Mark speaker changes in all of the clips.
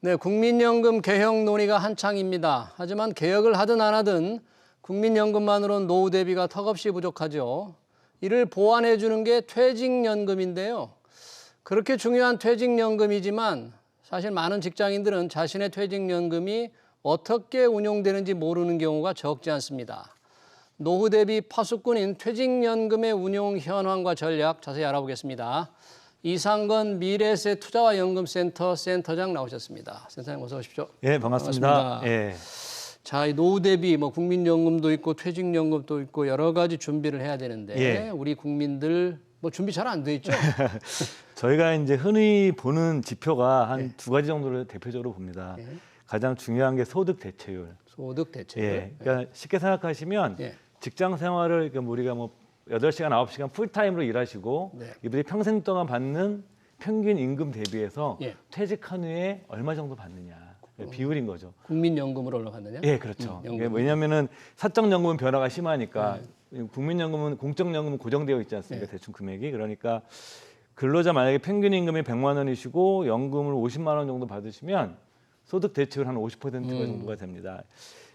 Speaker 1: 네, 국민연금 개혁 논의가 한창입니다. 하지만 개혁을 하든 안 하든 국민연금만으로는 노후 대비가 턱없이 부족하죠. 이를 보완해 주는 게 퇴직연금인데요. 그렇게 중요한 퇴직연금이지만 사실 많은 직장인들은 자신의 퇴직연금이 어떻게 운용되는지 모르는 경우가 적지 않습니다. 노후 대비 파수꾼인 퇴직연금의 운용 현황과 전략 자세히 알아보겠습니다. 이상건 미래에셋투자와연금센터 센터장 나오셨습니다. 센터장 어서 오십시오.
Speaker 2: 예, 반갑습니다. 예.
Speaker 1: 자, 이 노후 대비 국민연금도 있고 퇴직연금도 있고 여러 가지 준비를 해야 되는데
Speaker 2: 예.
Speaker 1: 우리 국민들 준비 잘 안 돼 있죠?
Speaker 2: 저희가 이제 흔히 보는 지표가 한 두 가지 정도를 대표적으로 봅니다. 가장 중요한 게 소득 대체율.
Speaker 1: 소득 대체율.
Speaker 2: 예. 그러니까 쉽게 생각하시면 직장 생활을 그러니까 우리가 8시간, 9시간 풀타임으로 일하시고 이분이 평생 동안 받는 평균 임금 대비해서 퇴직한 후에 얼마 정도 받느냐. 비율인 거죠.
Speaker 1: 국민연금으로 올라갔느냐?
Speaker 2: 예, 그렇죠. 왜냐하면은 사적연금은 변화가 심하니까 국민연금은 공적연금은 고정되어 있지 않습니까? 대충 금액이. 그러니까 근로자 만약에 평균 임금이 100만 원이시고 연금을 50만 원 정도 받으시면 소득 대체율 한 50% 정도가 됩니다.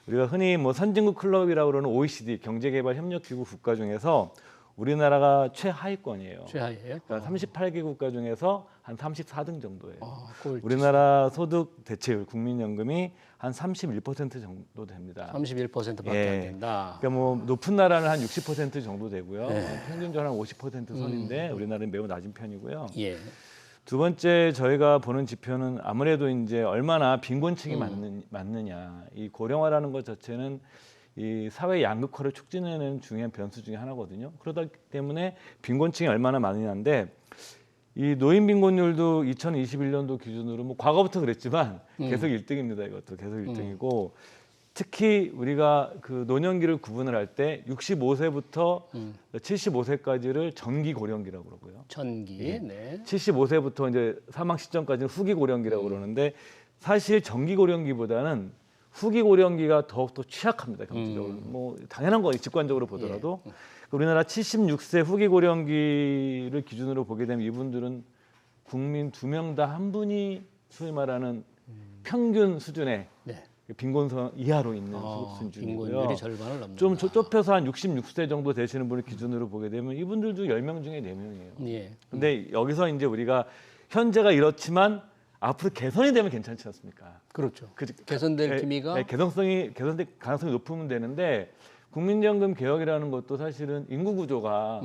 Speaker 2: 우리가 흔히 선진국 클럽이라고 그러는 OECD 경제개발협력기구 국가 중에서 우리나라가 최하위권이에요.
Speaker 1: 최하위예요?
Speaker 2: 그러니까 38개 국가 중에서 한 34등 정도예요.
Speaker 1: 꼴찌.
Speaker 2: 우리나라 소득 대체율 국민연금이 한 31% 정도 됩니다.
Speaker 1: 31%밖에 안 된다.
Speaker 2: 그러니까 높은 나라는 한 60% 정도 되고요. 평균적으로 한 50% 선인데 우리나라는 매우 낮은 편이고요. 두 번째 저희가 보는 지표는 아무래도 이제 얼마나 빈곤층이 많느냐. 이 고령화라는 것 자체는 이 사회 양극화를 촉진하는 중요한 변수 중에 하나거든요. 그러다 때문에 빈곤층이 얼마나 많으냐인데 이 노인 빈곤율도 2021년도 기준으로 과거부터 그랬지만 계속 1등입니다. 이것도 계속 1등이고 특히 우리가 그 노년기를 구분을 할 때 65세부터 75세까지를 전기 고령기라고 그러고요.
Speaker 1: 전기.
Speaker 2: 75세부터 이제 사망 시점까지는 후기 고령기라고 그러는데 사실 전기 고령기보다는 후기 고령기가 더욱더 취약합니다. 경제적으로. 당연한 거예요. 직관적으로 보더라도. 우리나라 76세 후기 고령기를 기준으로 보게 되면 이분들은 국민 2명 다 한 분이 소위 말하는 평균 수준의 빈곤선 이하로 있는 소득 수준이고요.
Speaker 1: 빈곤율이 절반을 넘는다.
Speaker 2: 좀 좁혀서 한 66세 정도 되시는 분을 기준으로 보게 되면 이분들도 10명 중에 4명이에요. 근데 여기서 이제 우리가 현재가 이렇지만 앞으로 개선이 되면 괜찮지 않습니까?
Speaker 1: 그렇죠. 개선될 기미가
Speaker 2: 개선될 가능성이 높으면 되는데 국민연금 개혁이라는 것도 사실은 인구 구조가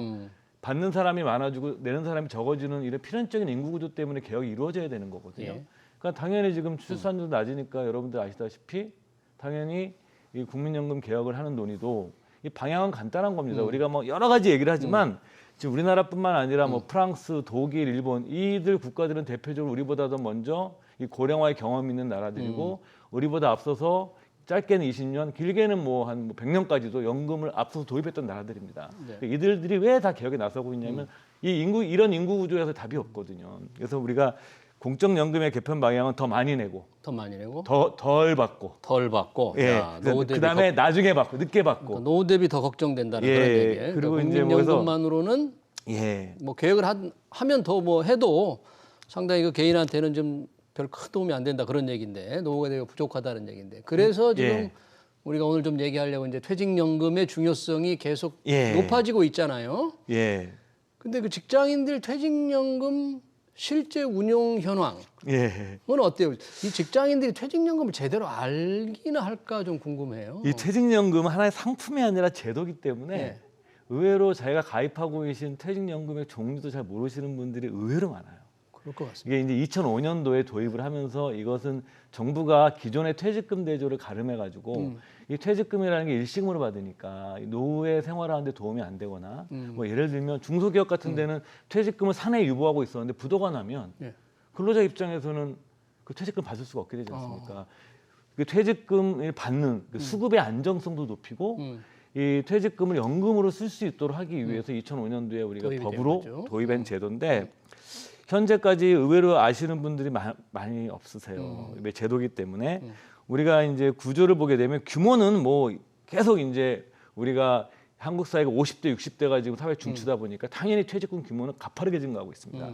Speaker 2: 받는 사람이 많아지고 내는 사람이 적어지는 이런 필연적인 인구 구조 때문에 개혁이 이루어져야 되는 거거든요. 그러니까 당연히 지금 출산율도 낮으니까 여러분들 아시다시피 당연히 이 국민연금 개혁을 하는 논의도 이 방향은 간단한 겁니다. 우리가 여러 가지 얘기를 하지만 지금 우리나라뿐만 아니라 프랑스, 독일, 일본 이들 국가들은 대표적으로 우리보다 더 먼저 이 고령화의 경험이 있는 나라들이고 우리보다 앞서서 짧게는 20년, 길게는 한 100년까지도 연금을 앞서서 도입했던 나라들입니다. 이들이 왜 다 개혁에 나서고 있냐면 이런 인구 구조에서 답이 없거든요. 그래서 우리가 공적연금의 개편 방향은 더 많이 내고, 덜 받고, 그다음에 나중에 받고, 늦게 받고.
Speaker 1: 그러니까 노후 대비 더 걱정된다는 그런 얘기예요.
Speaker 2: 그리고
Speaker 1: 그러니까 국민연금만으로는 개혁을 하면 더 해도 상당히 그 개인한테는 좀 별 큰 도움이 안 된다 그런 얘기인데 노후가 되게 부족하다는 얘기인데 그래서 지금 우리가 오늘 좀 얘기하려고 이제 퇴직연금의 중요성이 계속 높아지고 있잖아요. 근데 그 직장인들 퇴직연금 실제 운용 현황은 어때요? 이 직장인들이 퇴직연금을 제대로 알기나 할까 좀 궁금해요.
Speaker 2: 이 퇴직연금은 하나의 상품이 아니라 제도이기 때문에 의외로 자기가 가입하고 계신 퇴직연금의 종류도 잘 모르시는 분들이 의외로 많아요.
Speaker 1: 그럴 것 같습니다.
Speaker 2: 이게 이제 2005년도에 도입을 하면서 이것은 정부가 기존의 퇴직금 대조를 가름해가지고 이 퇴직금이라는 게 일시금으로 받으니까 노후에 생활하는데 도움이 안 되거나 예를 들면 중소기업 같은 데는 퇴직금을 사내에 유보하고 있었는데 부도가 나면 근로자 입장에서는 그 퇴직금 받을 수가 없게 되지 않습니까? 그 퇴직금을 받는 그 수급의 안정성도 높이고 이 퇴직금을 연금으로 쓸 수 있도록 하기 위해서 2005년도에 우리가 법으로 도입한 제도인데 현재까지 의외로 아시는 분들이 많이 없으세요. 제도기 때문에 우리가 이제 구조를 보게 되면 규모는 계속 이제 우리가 한국 사회가 50대, 60대가 지금 사회 중추다 보니까 당연히 퇴직금 규모는 가파르게 증가하고 있습니다.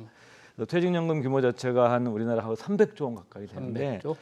Speaker 2: 그래서 퇴직연금 규모 자체가 한 우리나라 한 300조 원 가까이 되는데
Speaker 1: 300조?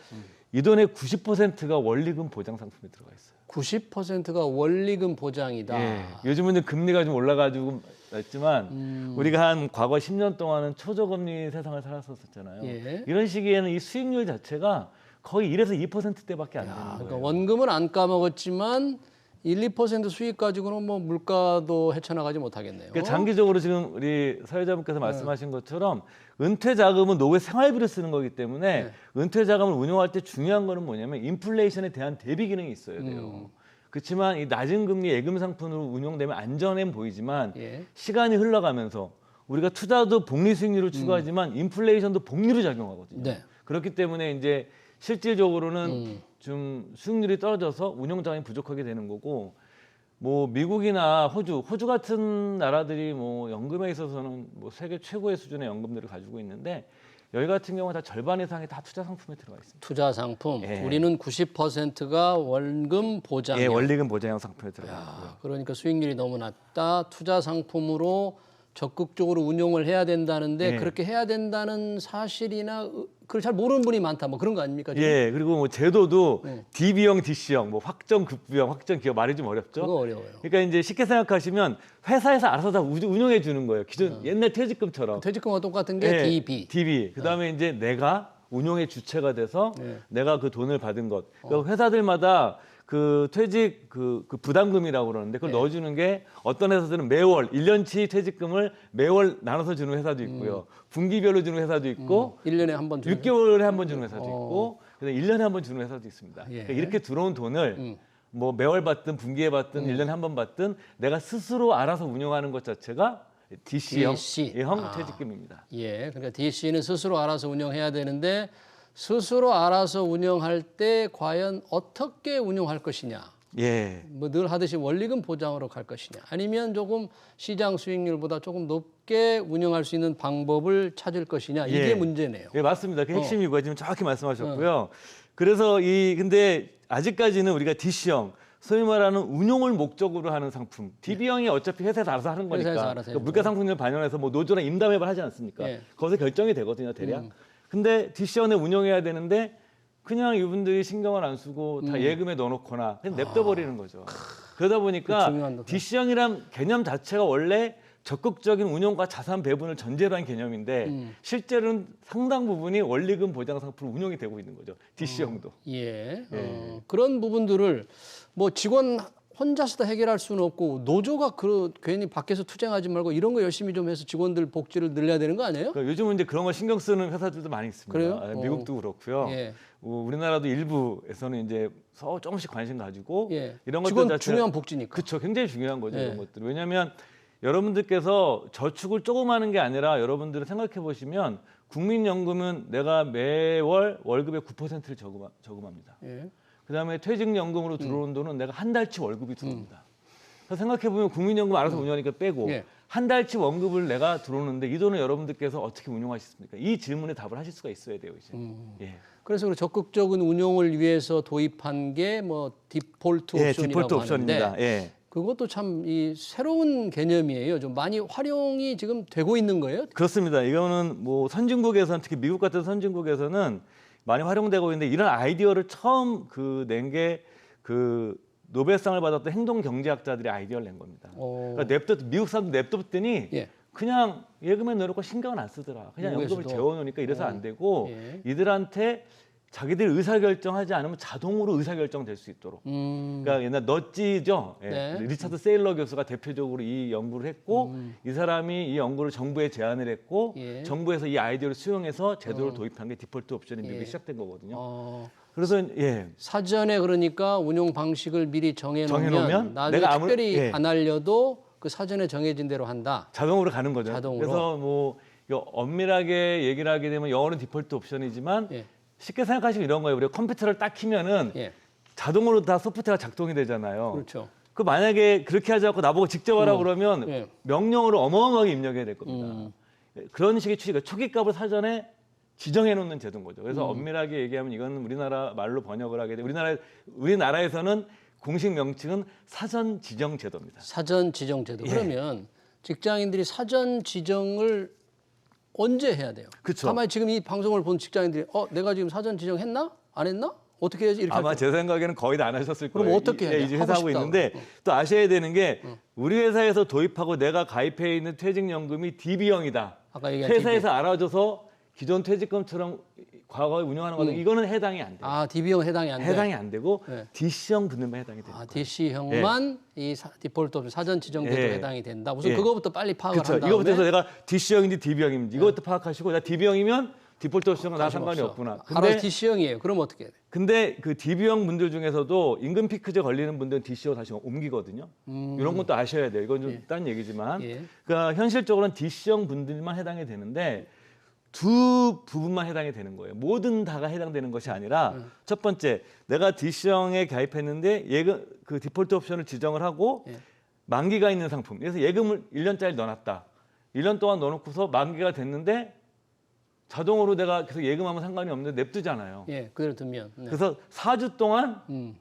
Speaker 2: 이 돈의 90%가 원리금 보장 상품에 들어가 있어요.
Speaker 1: 90%가 원리금 보장이다.
Speaker 2: 예. 요즘은 이제 금리가 좀 올라가지고 했지만 우리가 한 과거 10년 동안은 초저금리 세상을 살았었잖아요.
Speaker 1: 예.
Speaker 2: 이런 시기에는 이 수익률 자체가 거의 1에서 2%대밖에 안 되는 거예요.
Speaker 1: 그러니까 원금은 안 까먹었지만 1~2% 수익 가지고는 뭐 물가도 헤쳐나가지 못하겠네요.
Speaker 2: 그러니까 장기적으로 지금 우리 사회자분께서 말씀하신 것처럼 은퇴 자금은 노후 생활비를 쓰는 거기 때문에 은퇴 자금을 운용할 때 중요한 거는 뭐냐면 인플레이션에 대한 대비 기능이 있어야 돼요. 그렇지만 이 낮은 금리 예금 상품으로 운용되면 안전해 보이지만
Speaker 1: 예.
Speaker 2: 시간이 흘러가면서 우리가 투자도 복리 수익률을 추구하지만 인플레이션도 복리로 작용하거든요.
Speaker 1: 네.
Speaker 2: 그렇기 때문에 이제 실질적으로는 좀 수익률이 떨어져서 운용 자금이 부족하게 되는 거고 뭐 미국이나 호주 같은 나라들이 뭐 연금에 있어서는 뭐 세계 최고의 수준의 연금들을 가지고 있는데 여기 같은 경우는 다 절반 이상이 다 투자 상품에 들어가 있습니다.
Speaker 1: 투자 상품.
Speaker 2: 예.
Speaker 1: 우리는 90%가 원금 보장.
Speaker 2: 예, 원리금 보장형 상품에 들어가 있고요.
Speaker 1: 그러니까 수익률이 너무 낮다. 투자 상품으로 적극적으로 운용을 해야 된다는데
Speaker 2: 예.
Speaker 1: 그렇게 해야 된다는 사실이나 그걸 잘 모르는 분이 많다. 뭐 그런 거 아닙니까? 지금?
Speaker 2: 예, 그리고 뭐 제도도 DB형, DC형, 뭐 확정 급부형, 확정 기업 말이 좀 어렵죠.
Speaker 1: 그거 어려워요.
Speaker 2: 그러니까 이제 쉽게 생각하시면 회사에서 알아서 다 운용해 주는 거예요. 기존 옛날 퇴직금처럼.
Speaker 1: 퇴직금과 똑같은 게
Speaker 2: 예,
Speaker 1: DB.
Speaker 2: DB. 그다음에 이제 내가 운용의 주체가 돼서 내가 그 돈을 받은 것. 그러니까 회사들마다 그 퇴직 그 부담금이라고 그러는데 그걸 넣어주는 게 어떤 회사들은 매월 1년치 퇴직금을 매월 나눠서 주는 회사도 있고요. 분기별로 주는 회사도 있고
Speaker 1: 1년에 한 번 주는
Speaker 2: 6개월에 한 번 주는 회사도 있고 그다음에 1년에 한 번 주는 회사도 있습니다.
Speaker 1: 예.
Speaker 2: 그러니까 이렇게 들어온 돈을 뭐 매월 받든 분기에 받든 1년에 한 번 받든 내가 스스로 알아서 운용하는 것 자체가 DC형
Speaker 1: DC.
Speaker 2: 퇴직금입니다.
Speaker 1: 예, 그러니까 DC는 스스로 알아서 운영해야 되는데 스스로 알아서 운영할 때 과연 어떻게 운영할 것이냐.
Speaker 2: 예.
Speaker 1: 뭐 늘 하듯이 원리금 보장으로 갈 것이냐. 아니면 조금 시장 수익률보다 조금 높게 운영할 수 있는 방법을 찾을 것이냐. 이게
Speaker 2: 예.
Speaker 1: 문제네요.
Speaker 2: 예, 맞습니다. 그 핵심이고요. 지금 정확히 말씀하셨고요. 그래서 근데 아직까지는 우리가 DC형 소위 말하는 운용을 목적으로 하는 상품, DB형이 어차피 회사에서 알아서 하는 거니까
Speaker 1: 회사에서 알아서 해요.
Speaker 2: 물가 상승률 반영해서 뭐 노조나 임담회를 하지 않습니까?
Speaker 1: 예.
Speaker 2: 거기서 결정이 되거든요, 대략. 근데 DC형에 운용해야 되는데 그냥 이분들이 신경을 안 쓰고 다 예금에 넣어놓거나 그냥 냅둬버리는 거죠. 그러다 보니까
Speaker 1: 중요한
Speaker 2: DC형이란 개념 자체가 원래 적극적인 운용과 자산 배분을 전제로 한 개념인데 실제로는 상당 부분이 원리금 보장 상품 운용이 되고 있는 거죠. DC형도.
Speaker 1: 예. 그런 부분들을 뭐 직원 혼자서 다 해결할 수는 없고 노조가 괜히 밖에서 투쟁하지 말고 이런 거 열심히 좀 해서 직원들 복지를 늘려야 되는 거 아니에요?
Speaker 2: 그러니까 요즘은 이제 그런 거 신경 쓰는 회사들도 많이 있습니다.
Speaker 1: 그래요?
Speaker 2: 미국도 그렇고요.
Speaker 1: 예.
Speaker 2: 우리나라도 일부에서는 이제 조금씩 관심 가지고
Speaker 1: 예.
Speaker 2: 이런 것들
Speaker 1: 직원
Speaker 2: 자체
Speaker 1: 중요한 복지니까.
Speaker 2: 그렇죠. 굉장히 중요한 거죠.
Speaker 1: 예.
Speaker 2: 이런 것들. 왜냐하면 여러분들께서 저축을 조금 하는 게 아니라 여러분들은 생각해 보시면 국민연금은 내가 매월 월급의 9%를 저금합니다.
Speaker 1: 예.
Speaker 2: 그다음에 퇴직연금으로 들어온 돈은 내가 한 달치 월급이 들어옵니다. 그래서 생각해 보면 국민연금 알아서 운영하니까 빼고
Speaker 1: 예.
Speaker 2: 한 달치 월급을 내가 들어오는데 이 돈을 여러분들께서 어떻게 운용하셨습니까? 이 질문에 답을 하실 수가 있어야 돼요, 이제. 예.
Speaker 1: 그래서 그 적극적인 운용을 위해서 도입한 게 뭐 디폴트
Speaker 2: 예,
Speaker 1: 옵션이라고
Speaker 2: 디폴트
Speaker 1: 하는데
Speaker 2: 옵션입니다. 예.
Speaker 1: 그것도 참 이 새로운 개념이에요. 좀 많이 활용이 지금 되고 있는 거예요?
Speaker 2: 그렇습니다. 이거는 뭐 선진국에서는 특히 미국 같은 선진국에서는 많이 활용되고 있는데 이런 아이디어를 처음 낸 게 노벨상을 받았던 행동 경제학자들이 아이디어를 낸 겁니다. 그러니까 미국 사람들 냅뒀더니
Speaker 1: 예.
Speaker 2: 그냥 예금에 넣어놓고 신경은 안 쓰더라. 그냥 연금을
Speaker 1: 미국에서도.
Speaker 2: 재워놓으니까 이래서 안 되고
Speaker 1: 예.
Speaker 2: 이들한테 자기들이 의사결정하지 않으면 자동으로 의사결정될 수 있도록. 그러니까 옛날 너찌죠. 예.
Speaker 1: 네.
Speaker 2: 리차드 세일러 교수가 대표적으로 이 연구를 했고 이 사람이 이 연구를 정부에 제안을 했고
Speaker 1: 예.
Speaker 2: 정부에서 이 아이디어를 수용해서 제도를 도입한 게 디폴트 옵션이 미국에 시작된 거거든요.
Speaker 1: 어,
Speaker 2: 그래서 예.
Speaker 1: 사전에 그러니까 운용 방식을 미리 정해놓으면
Speaker 2: 정해놓으면
Speaker 1: 나중에
Speaker 2: 내가
Speaker 1: 특별히
Speaker 2: 예.
Speaker 1: 안 알려도 그 사전에 정해진 대로 한다.
Speaker 2: 자동으로 가는 거죠.
Speaker 1: 자동으로.
Speaker 2: 그래서 뭐 이거 엄밀하게 얘기를 하게 되면 영어는 디폴트 옵션이지만
Speaker 1: 예.
Speaker 2: 쉽게 생각하시면 이런 거예요. 우리가 컴퓨터를 딱 키면은
Speaker 1: 예.
Speaker 2: 자동으로 다 소프트웨어가 작동이 되잖아요.
Speaker 1: 그렇죠.
Speaker 2: 그 만약에 그렇게 하지 않고 나보고 직접 하라 그러면
Speaker 1: 예.
Speaker 2: 명령어로 어마어마하게 입력해야 될 겁니다. 그런 식의 취지가 초기값을 사전에 지정해 놓는 제도인 거죠. 그래서 엄밀하게 얘기하면 이건 우리나라 말로 번역을 하게 돼. 우리나라에서는 공식 명칭은 사전 지정 제도입니다.
Speaker 1: 사전 지정 제도.
Speaker 2: 예.
Speaker 1: 그러면 직장인들이 사전 지정을 언제 해야 돼요?
Speaker 2: 그쵸.
Speaker 1: 가만히 지금 이 방송을 본 직장인들이 내가 지금 사전 지정했나? 안 했나? 어떻게 해야지? 이렇게
Speaker 2: 아마 제 생각에는 거의 다 안 하셨을
Speaker 1: 그럼
Speaker 2: 거예요.
Speaker 1: 어떻게 해야 돼?
Speaker 2: 이제
Speaker 1: 하고
Speaker 2: 회사하고
Speaker 1: 싶다.
Speaker 2: 있는데 또 아셔야 되는 게 우리 회사에서 도입하고 내가 가입해 있는 퇴직연금이 DB형이다.
Speaker 1: 아까 얘기한
Speaker 2: 회사에서 알아줘서 기존 퇴직금처럼 과거에 운영하는 거는 이거는 해당이 안 돼요.
Speaker 1: DB형 해당이 안 돼.
Speaker 2: 해당이 안 되고
Speaker 1: 네.
Speaker 2: DC형 붙는면 해당이 돼요.
Speaker 1: DC형만 이 디폴트 옵션 사전 지정돼도
Speaker 2: 예.
Speaker 1: 해당이 된다. 우선
Speaker 2: 예.
Speaker 1: 그거부터 빨리 파악을
Speaker 2: 그렇죠.
Speaker 1: 한 다음에
Speaker 2: 이거부터 해서 내가 DC형인지 DB형인지 이것부터 파악하시고 나 DB형이면 디폴트 옵션은 나
Speaker 1: 관심
Speaker 2: 상관이
Speaker 1: 없어.
Speaker 2: 없구나.
Speaker 1: 알아서 DC형이에요. 그럼 어떻게 해야 돼?
Speaker 2: 근데 그 DB형 분들 중에서도 임금 피크제 걸리는 분들은 DC로 다시 옮기거든요. 이런 것도 아셔야 돼요. 이건 좀 딴 얘기지만,
Speaker 1: 예.
Speaker 2: 그러니까 현실적으로는 DC형 분들만 해당이 되는데 두 부분만 해당이 되는 거예요. 모든 다가 해당되는 것이 아니라 첫 번째, 내가 DC형에 가입했는데 예금 그 디폴트 옵션을 지정을 하고
Speaker 1: 예.
Speaker 2: 만기가 있는 상품. 그래서 예금을 1년짜리 넣어놨다. 1년 동안 넣어놓고서 만기가 됐는데 자동으로 내가 계속 예금하면 상관이 없는데 냅두잖아요.
Speaker 1: 예, 그대로 두면. 네.
Speaker 2: 그래서 4주 동안
Speaker 1: 음.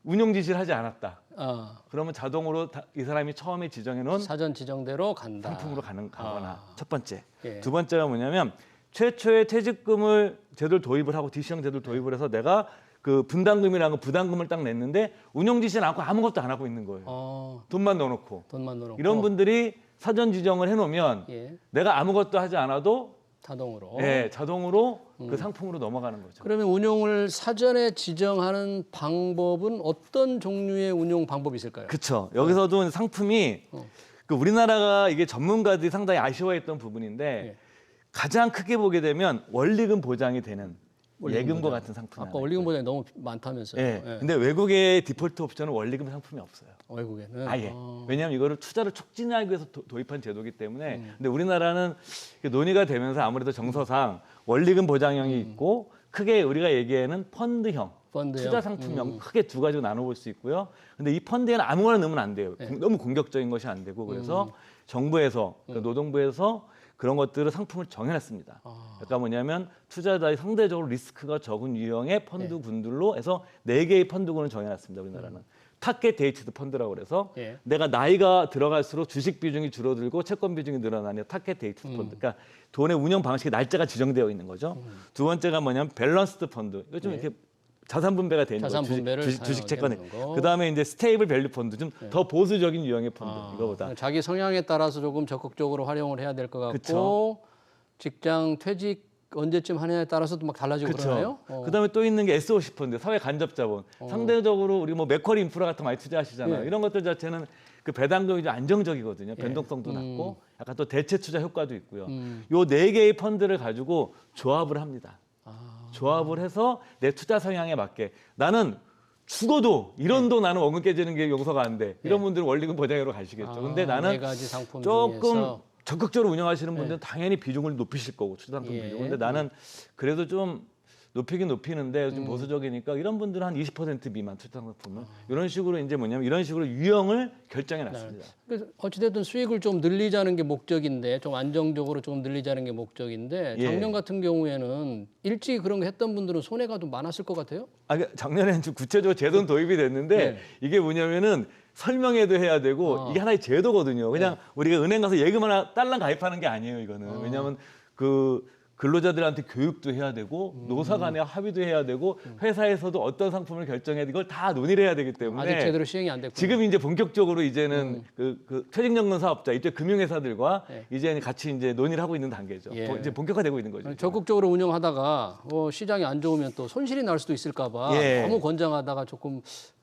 Speaker 2: 운용 지시를 하지 않았다.
Speaker 1: 아,
Speaker 2: 그러면 자동으로 이 사람이 처음에 지정해 놓은
Speaker 1: 사전 지정대로 간다.
Speaker 2: 상품으로 가거나 첫 번째.
Speaker 1: 예.
Speaker 2: 두 번째가 뭐냐면 최초의 퇴직금을 제도를 도입을 하고 DC형 제도를 도입을 해서 내가 그 분담금이라는 거 부담금을 딱 냈는데 운용 지시는 않고 아무것도 안 하고 있는 거예요. 돈만 넣어놓고.
Speaker 1: 돈만 넣어놓고.
Speaker 2: 이런 분들이 사전 지정을 해놓으면
Speaker 1: 예,
Speaker 2: 내가 아무것도 하지 않아도
Speaker 1: 자동으로.
Speaker 2: 자동으로 그 상품으로 넘어가는 거죠.
Speaker 1: 그러면 운용을 사전에 지정하는 방법은 어떤 종류의 운용 방법이 있을까요?
Speaker 2: 그렇죠. 여기서도 상품이 그 우리나라가 이게 전문가들이 상당히 아쉬워했던 부분인데
Speaker 1: 예.
Speaker 2: 가장 크게 보게 되면 원리금 보장이 되는
Speaker 1: 원리금
Speaker 2: 예금과
Speaker 1: 보장.
Speaker 2: 같은 상품이
Speaker 1: 아까 원리금 보장이 너무 많다면서요.
Speaker 2: 예.
Speaker 1: 예.
Speaker 2: 근데 외국의 디폴트 옵션은 원리금 상품이 없어요.
Speaker 1: 외국에는.
Speaker 2: 아예. 왜냐하면 이거를 투자를 촉진하기 위해서 도입한 제도이기 때문에. 근데 우리나라는 논의가 되면서 아무래도 정서상 원리금 보장형이 있고 크게 우리가 얘기하는 펀드형.
Speaker 1: 펀드형.
Speaker 2: 투자 상품형 크게 두 가지로 나눠볼 수 있고요. 근데 이 펀드에는 아무거나 넣으면 안 돼요. 너무 공격적인 것이 안 되고 그래서 정부에서 그러니까 노동부에서 그런 것들을 상품을 정해놨습니다. 그러니까 뭐냐면 투자자의 상대적으로 리스크가 적은 유형의 펀드군들로 해서 4개의 펀드군을 정해놨습니다. 우리나라는. 타겟 데이트드 펀드라고 그래서
Speaker 1: 예.
Speaker 2: 내가 나이가 들어갈수록 주식 비중이 줄어들고 채권 비중이 늘어나는 타겟 데이트드 펀드. 그러니까 돈의 운영 방식의 날짜가 지정되어 있는 거죠. 두 번째가 뭐냐면 밸런스드 펀드. 이거 좀 이렇게 자산 분배가 되는
Speaker 1: 자산
Speaker 2: 거죠.
Speaker 1: 분배를
Speaker 2: 주식 채권에.
Speaker 1: 해놓는 거.
Speaker 2: 그다음에 이제 스테이블 밸류 펀드 좀 더 보수적인 유형의 펀드. 이거보다.
Speaker 1: 자기 성향에 따라서 조금 적극적으로 활용을 해야 될 것 같고
Speaker 2: 그쵸.
Speaker 1: 직장 퇴직 언제쯤 하느냐에 따라서도 막 달라지고 그러나요?
Speaker 2: 그다음에 또 있는 게 SOC 펀드, 사회 간접 자본. 상대적으로 우리 뭐 맥쿼리 인프라 같은 거 많이 투자하시잖아요.
Speaker 1: 예.
Speaker 2: 이런 것들 자체는 그 배당금이 좀 안정적이거든요. 변동성도 낮고 약간 또 대체 투자 효과도 있고요. 요 4개의 펀드를 가지고 조합을 합니다. 조합을 해서 내 투자 성향에 맞게 나는 죽어도 이런도 나는 원금 깨지는 게 용서가 안 돼. 이런 분들은 원리금 보장으로 가시겠죠. 근데 나는
Speaker 1: 4가지 상품
Speaker 2: 조금
Speaker 1: 중에서
Speaker 2: 적극적으로 운영하시는 분들은 당연히 비중을 높이실 거고 투자상품
Speaker 1: 예.
Speaker 2: 비중. 근데 나는 그래도 좀 높이긴 높이는데 좀 보수적이니까 이런 분들은 한 20% 미만 투자상품은 이런 식으로 이제 뭐냐면 이런 식으로 유형을 결정해 놨습니다.
Speaker 1: 그래서 어찌됐든 수익을 좀 늘리자는 게 목적인데 좀 안정적으로 좀 늘리자는 게 목적인데
Speaker 2: 예.
Speaker 1: 작년 같은 경우에는 일찍 그런 거 했던 분들은 손해가 좀 많았을 것 같아요.
Speaker 2: 그러니까 작년에는 좀 구체적으로 제도는 도입이 됐는데
Speaker 1: 네.
Speaker 2: 이게 뭐냐면은 설명회도 해야 되고 이게 하나의 제도거든요. 그냥 우리가 은행 가서 예금 하나 딸랑 가입하는 게 아니에요. 이거는 왜냐하면 그 근로자들한테 교육도 해야 되고 노사 간에 합의도 해야 되고 회사에서도 어떤 상품을 결정해야 이걸 다 논의를 해야 되기 때문에
Speaker 1: 아직 제대로 시행이 안 됐고
Speaker 2: 지금 이제 본격적으로 이제는 그 퇴직연금 사업자 이제 금융회사들과 이제 같이 이제 논의를 하고 있는 단계죠.
Speaker 1: 예.
Speaker 2: 이제 본격화되고 있는 거죠.
Speaker 1: 적극적으로 운영하다가 시장이 안 좋으면 또 손실이 날 수도 있을까 봐
Speaker 2: 예.
Speaker 1: 너무 권장하다가 조금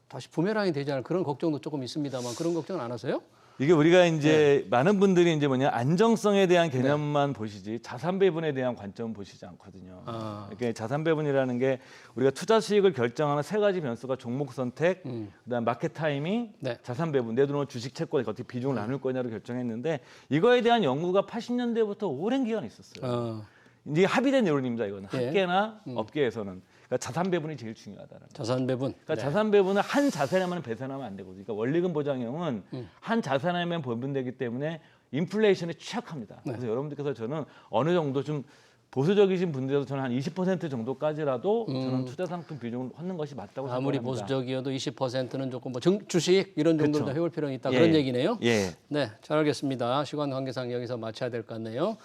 Speaker 1: 다시 부메랑이 되지 않을 그런 걱정도 조금 있습니다만 그런 걱정은 안 하세요?
Speaker 2: 이게 우리가 이제 많은 분들이 이제 뭐냐 안정성에 대한 개념만 보시지 자산 배분에 대한 관점은 보시지 않거든요. 이게 자산 배분이라는 게 우리가 투자 수익을 결정하는 3가지 변수가 종목 선택, 그다음 마켓 타이밍,
Speaker 1: 네.
Speaker 2: 자산 배분. 내 돈을 주식 채권에 어떻게 비중을 나눌 거냐로 결정했는데 이거에 대한 연구가 80년대부터 오랜 기간 있었어요. 이제 합의된 내용입니다. 이거는
Speaker 1: 예.
Speaker 2: 학계나 업계에서는. 그러니까 자산 배분이 제일 중요하다는.
Speaker 1: 자산 배분.
Speaker 2: 그러니까 자산 배분은 한 자산에만 배분하면 안 되거든요. 그러니까 원리금 보장형은 한 자산에만 배분되기 때문에 인플레이션에 취약합니다. 그래서 여러분들께서 저는 어느 정도 좀 보수적이신 분들에서 저는 한 20% 정도까지라도 저는 투자 상품 비중을 얻는 것이 맞다고
Speaker 1: 아무리
Speaker 2: 생각합니다.
Speaker 1: 보수적이어도 20%는 조금 뭐 주식 이런 정도는
Speaker 2: 그렇죠.
Speaker 1: 해볼 필요는 있다
Speaker 2: 예.
Speaker 1: 그런 얘기네요.
Speaker 2: 예.
Speaker 1: 네, 잘 알겠습니다. 시간 관계상 여기서 마쳐야 될 것 같네요.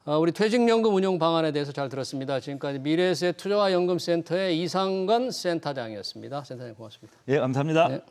Speaker 1: 우리 퇴직연금 운용 방안에 대해서 잘 들었습니다. 지금까지 미래에셋 투자와 연금센터의 이상건 센터장이었습니다. 센터장님 고맙습니다.
Speaker 2: 예, 감사합니다.
Speaker 1: 네.